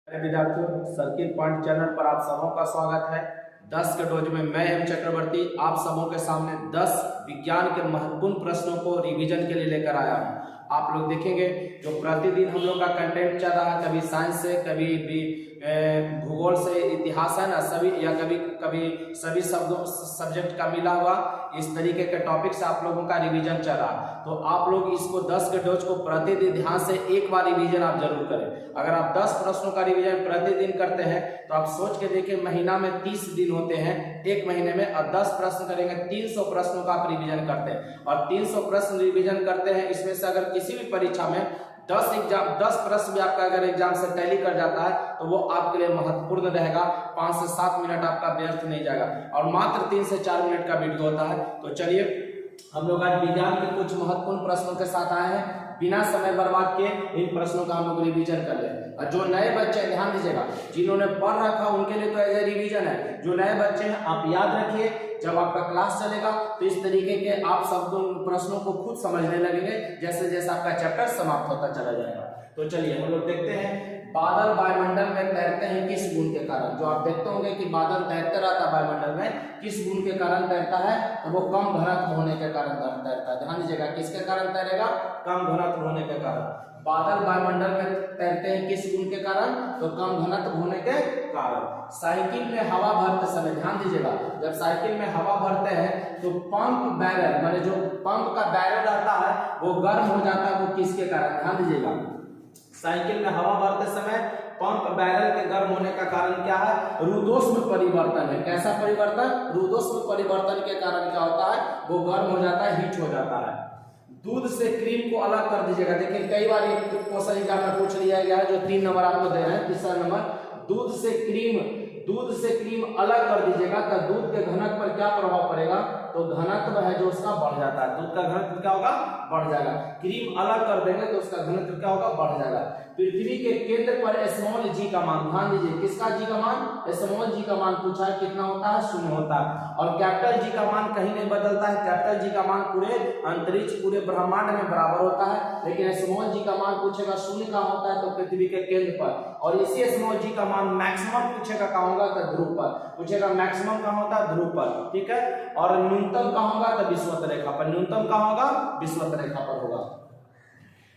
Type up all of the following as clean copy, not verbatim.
विद्यार्थियों, circle point channel पर आप सबों का स्वागत है। 10 के डोज में मैं एम चक्रवर्ती आप सबों के सामने 10 विज्ञान के महत्वपूर्ण प्रश्नों को रिवीजन के लिए लेकर आया हूं। आप लोग देखेंगे जो प्रतिदिन हम लोग का कंटेंट चल रहा है, कभी साइंस से, कभी भी भूगोल से, इतिहास है ना, सभी या कभी कभी सभी सब्जेक्ट का मिला हुआ इस तरीके के टॉपिक से आप लोगों का रिवीजन चल रहा। तो आप लोग इसको 10 के डोज को प्रतिदिन ध्यान से एक बार रिवीजन आप जरूर करें। अगर आप 10 प्रश्नों का रिवीजन प्रतिदिन करते हैं तो आप सोच के देखिए, महीना में 30 दिन होते हैं एक महीने में, और 10 प्रश्न करेंगे 300 प्रश्नों का आप रिवीजन करते हैं। और 300 प्रश्न रिवीजन करते हैं, इसमें से अगर किसी भी परीक्षा में 10 प्रश्न भी आपका अगर एग्जाम से टैली कर जाता है तो वो आपके लिए महत्वपूर्ण रहेगा। 5 से 7 मिनट आपका व्यर्थ नहीं जाएगा, और मात्र 3 से 4 मिनट का वीडियो होता है। तो चलिए हम लोग आज विज्ञान के कुछ महत्वपूर्ण प्रश्नों के साथ आए हैं। बिना समय बर्बाद किए इन प्रश्नों का हम लोग रिवीजन कर ले। और जो नए बच्चे, ध्यान दीजिएगा, जिन्होंने पढ़ रखा उनके लिए तो एज ए रिवीजन है। जो नए बच्चे हैं आप याद रखिए, जब आपका क्लास चलेगा तो इस तरीके के आप सब प्रश्नों को खुद समझने लगेंगे जैसे जैसे आपका चैप्टर समाप्त होता चला जाएगा। तो चलिए हम लोग देखते हैं, बादल वायुमंडल में तैरते हैं किस गुण के कारण। जो आप देखते होंगे कि बादल तैरते रहता है वायुमंडल में, किस गुण के कारण तैरता है? तो वो कम घनत्व होने के कारण तैरता है। ध्यान दीजिएगा, किसके कारण तैरेगा? कम घनत्व होने के कारण। बादल वायुमंडल में तैरते हैं किस गुण के कारण? तो कम घनत्व होने के कारण। साइकिल में हवा भरते समय, ध्यान दीजिएगा, जब साइकिल में हवा भरते हैं तो पंप बैरल, माने जो पंप का बैरल रहता है वो गर्म हो जाता है। वो किसके कारण? ध्यान दीजिएगा, साइकिल में हवा भरते समय पंप बैरल के गर्म होने का कारण क्या है? रुद्धोष्म परिवर्तन है। कैसा परिवर्तन? रुद्धोष्म परिवर्तन के कारण क्या होता है? वो गर्म हो जाता है, हीट हो जाता है। दूध से क्रीम को अलग कर दीजिएगा। देखिए कई बार एक क्वेश्चन एग्जाम में पूछ लिया गया है, जो 3 नंबर आपको दे रहे हैं, तीसरा नंबर, दूध से क्रीम अलग कर दीजिएगा तो दूध के घनत्व पर क्या प्रभाव पड़ेगा? तो घनत्व है जो उसका बढ़ जाता है। दूध का घनत्व क्या होगा? बढ़ जाएगा। क्रीम अलग कर देंगे तो उसका घनत्व क्या होगा? बढ़ जाएगा। पृथ्वी के केंद्र पर स्मॉल जी का मान, ध्यान दीजिए, किसका जी का मान? स्मॉल जी का मान पूछा है, कितना होता है? 0 होता है। और कैपिटल जी का मान कहीं नहीं बदलता है। कैपिटल जी का मान पूरे अंतरिक्ष, पूरे ब्रह्मांड में बराबर होता है। लेकिन स्मॉल जी का मान पूछेगा 0 कहाँ होता है? तो पृथ्वी के केंद्र पर। और इसी स्मॉल जी का मान मैक्सिमम पूछेगा कहाँ होगा? तो ध्रुव पर पूछेगा। मैक्सिमम कहाँ होता है? ध्रुव पर, ठीक है। और न्यूनतम कहाँ होगा? तो विषुवत रेखा पर। न्यूनतम कहाँ होगा? विषुवत रेखा पर होगा।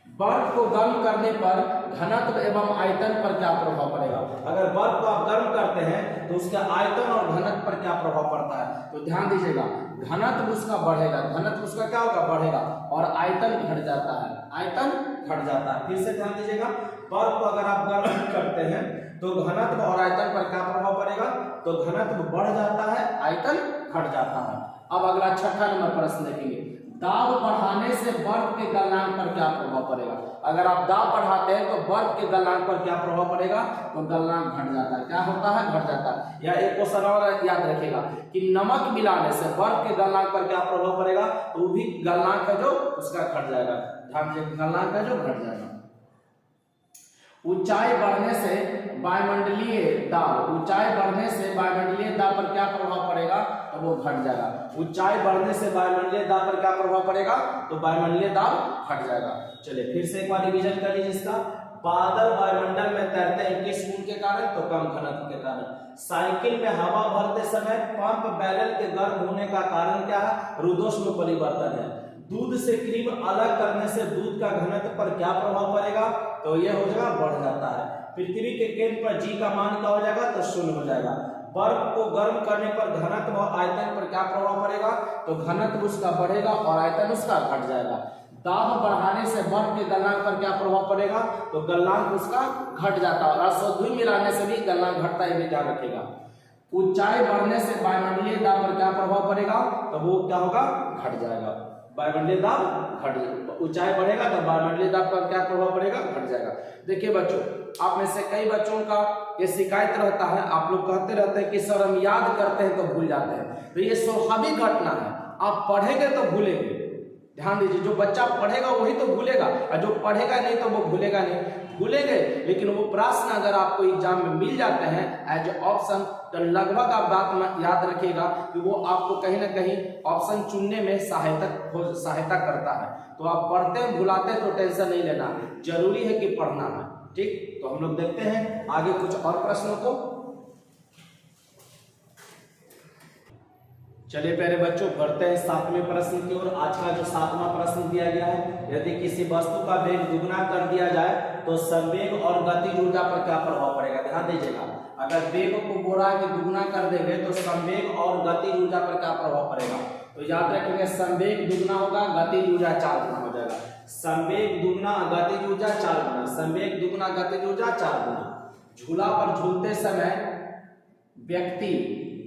बर्फ को गर्म करने पर घनत्व एवं आयतन पर क्या प्रभाव पड़ेगा? अगर बर्फ को आप गर्म करते हैं तो उसका आयतन और घनत्व पर क्या प्रभाव पड़ता है? तो ध्यान दीजिएगा, घनत्व उसका बढ़ेगा, घनत्व उसका क्या होगा? बढ़ेगा, और आयतन घट जाता है, आयतन घट जाता है। फिर से ध्यान दीजिएगा, बर्फ को अगर आप गर्म करते हैं तो घनत्व और आयतन पर क्या प्रभाव पड़ेगा? तो घनत्व बढ़ जाता है, आयतन घट जाता है। अब अगला 6ठा नंबर प्रश्न देखेंगे, दाब बढ़ाने से बर्फ के गलनांक पर क्या प्रभाव पड़ेगा? अगर आप दाब बढ़ाते हैं तो बर्फ के गलनांक पर क्या प्रभाव पड़ेगा? तो गलनांक घट जाता है। क्या होता है? घट जाता है। या एक क्वेश्चन और याद रखेगा कि नमक मिलाने से बर्फ के गलनांक पर क्या प्रभाव पड़ेगा? तो वो भी गलनांक है जो उसका घट जाएगा। ध्यान से, गलनांक है जो घट जाएगा। ऊंचाई बढ़ने से वायुमंडलीय दाब, ऊंचाई बढ़ने से वायुमंडलीय दाब पर क्या प्रभाव पड़ेगा? तो वो घट जाएगा। ऊंचाई बढ़ने से वायुमंडलीय दाब पर क्या प्रभाव पड़ेगा? तो वायुमंडलीय दाब घट जाएगा। चलिए फिर से एक बार रिवीजन कर लीजिए इसका। बादल वायुमंडल में तैरते हैं किस गुण के कारण? तो कम घनत्व के कारण। साइकिल में हवा भरते समय पंप बैरल के गर्म होने का कारण क्या है? रुद्धोष्म परिवर्तन है। दूध से क्रीम अलग करने से दूध का घनत्व पर क्या प्रभाव पड़ेगा? तो यह हो जाएगा, बढ़ जाता है। पृथ्वी के केंद्र पर जी का मान क्या हो जाएगा? तो 0 हो जाएगा। बर्फ को गर्म करने पर घनत्व और आयतन पर क्या प्रभाव पड़ेगा? तो घनत्व उसका बढ़ेगा और आयतन उसका घट जाएगा। दाब बढ़ाने से बर्फ के गलनांक पर क्या प्रभाव पड़ेगा? तो गलनांक उसका घट जाता है। और अशुद्धि मिलाने से भी गलनांक घटता है, ये ध्यान रखेगा। ऊंचाई बढ़ने से वायुमंडलीय दाब पर क्या प्रभाव पड़ेगा? तो वो क्या होगा? घट जाएगा। वायुमंडलीय दाब घट, ऊंचाई बढ़ेगा तो वायुमंडलीय दाब पर क्या प्रभाव पड़ेगा? घट जाएगा। देखिए बच्चों, आप में से कई बच्चों का ये शिकायत रहता है, आप लोग कहते रहते हैं कि सर हम याद करते हैं तो भूल जाते हैं। तो ये स्वाभाविक घटना है, आप पढ़ेंगे तो भूलेंगे। ध्यान दीजिए, जो बच्चा पढ़ेगा वही तो भूलेगा, और जो पढ़ेगा नहीं तो वो भूलेगा नहीं। भूलेंगे, लेकिन वो प्रश्न अगर आपको एग्जाम में मिल जाते हैं एज ए ऑप्शन, तो लगभग आप बात याद रखिएगा कि वो आपको कहीं ना कहीं ऑप्शन चुनने में सहायता करता है। तो आप पढ़ते हैं भुलाते हैं तो टेंशन नहीं लेना, जरूरी है कि पढ़ना है। ठीक, तो हम लोग देखते हैं आगे कुछ और प्रश्नों को। चलिए प्यारे बच्चों, बढ़ते हैं 7वें प्रश्न की ओर। आज का जो 7वां प्रश्न दिया गया है, यदि किसी वस्तु का वेग दुगना कर दिया जाए तो संवेग और गतिज ऊर्जा पर क्या प्रभाव पड़ेगा। ध्यान दीजिएगा, अगर वेग को बोला है कि दुगना कर देंगे तो संवेग और गतिज ऊर्जा पर क्या प्रभाव पड़ेगा। तो याद रखेंगे, संवेग दुगना होगा, गतिज ऊर्जा 4 गुना हो जाएगा। संवेग दुगना, गतिज ऊर्जा 4 गुना। संवेग दुगना, गतिज ऊर्जा 4 गुना। झूला पर झूलते समय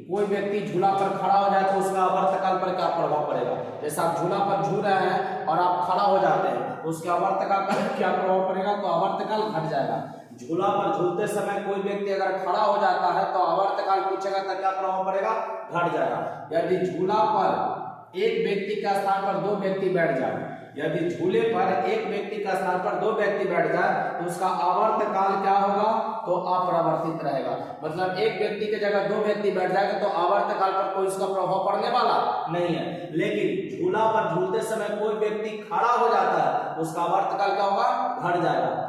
कोई व्यक्ति झूला पर खड़ा हो जाए तो उसका आवर्तकाल पर क्या प्रभाव पड़ेगा। जैसे आप झूला पर झूल रहे हैं और आप खड़ा हो जाते हैं तो उसके आवर्तकाल पर क्या प्रभाव पड़ेगा, तो आवर्तकाल घट जाएगा। झूला पर झूलते समय कोई व्यक्ति अगर खड़ा हो जाता है तो आवर्तकाल पूछेगा तो क्या प्रभाव पड़ेगा, घट जाएगा। यदि झूला पर एक व्यक्ति के स्थान पर 2 व्यक्ति बैठ जाए, यदि झूले पर एक व्यक्ति का स्थान पर 2 व्यक्ति बैठ जाए तो उसका आवर्तकाल क्या होगा, तो अपरिवर्तित रहेगा। मतलब एक व्यक्ति की जगह 2 व्यक्ति बैठ जाएगा तो आवर्तकाल पर कोई उसका प्रभाव पड़ने वाला नहीं है। लेकिन झूला पर झूलते समय कोई व्यक्ति खड़ा हो जाता है तो उसका आवर्तकाल क्या होगा, घट जाएगा।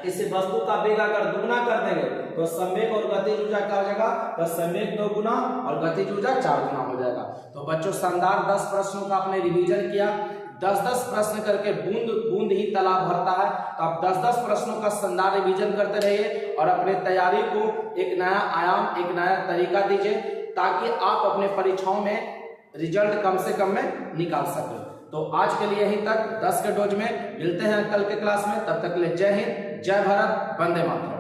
किसी वस्तु का वेग अगर दुगना कर देंगे तो संवेग और गतिज ऊर्जा क्या हो जाएगा, तो संवेग 2 गुना और गतिज ऊर्जा 4 गुना हो जाएगा। तो बच्चों, शानदार 10 प्रश्नों का आपने रिवीजन किया। 10-10 प्रश्न करके बूंद बूंद ही तालाब भरता है। तो आप 10-10 प्रश्नों का शानदार रिवीजन करते रहिए और अपने तैयारी को एक नया आयाम, एक नया तरीका दीजिए ताकि आप अपने परीक्षाओं में रिजल्ट कम से कम में निकाल सकें। तो आज के लिए यहीं तक, 10 के डोज में मिलते हैं कल के क्लास में। तब तक के लिए जय हिंद, जय भारत, वंदे मातरम।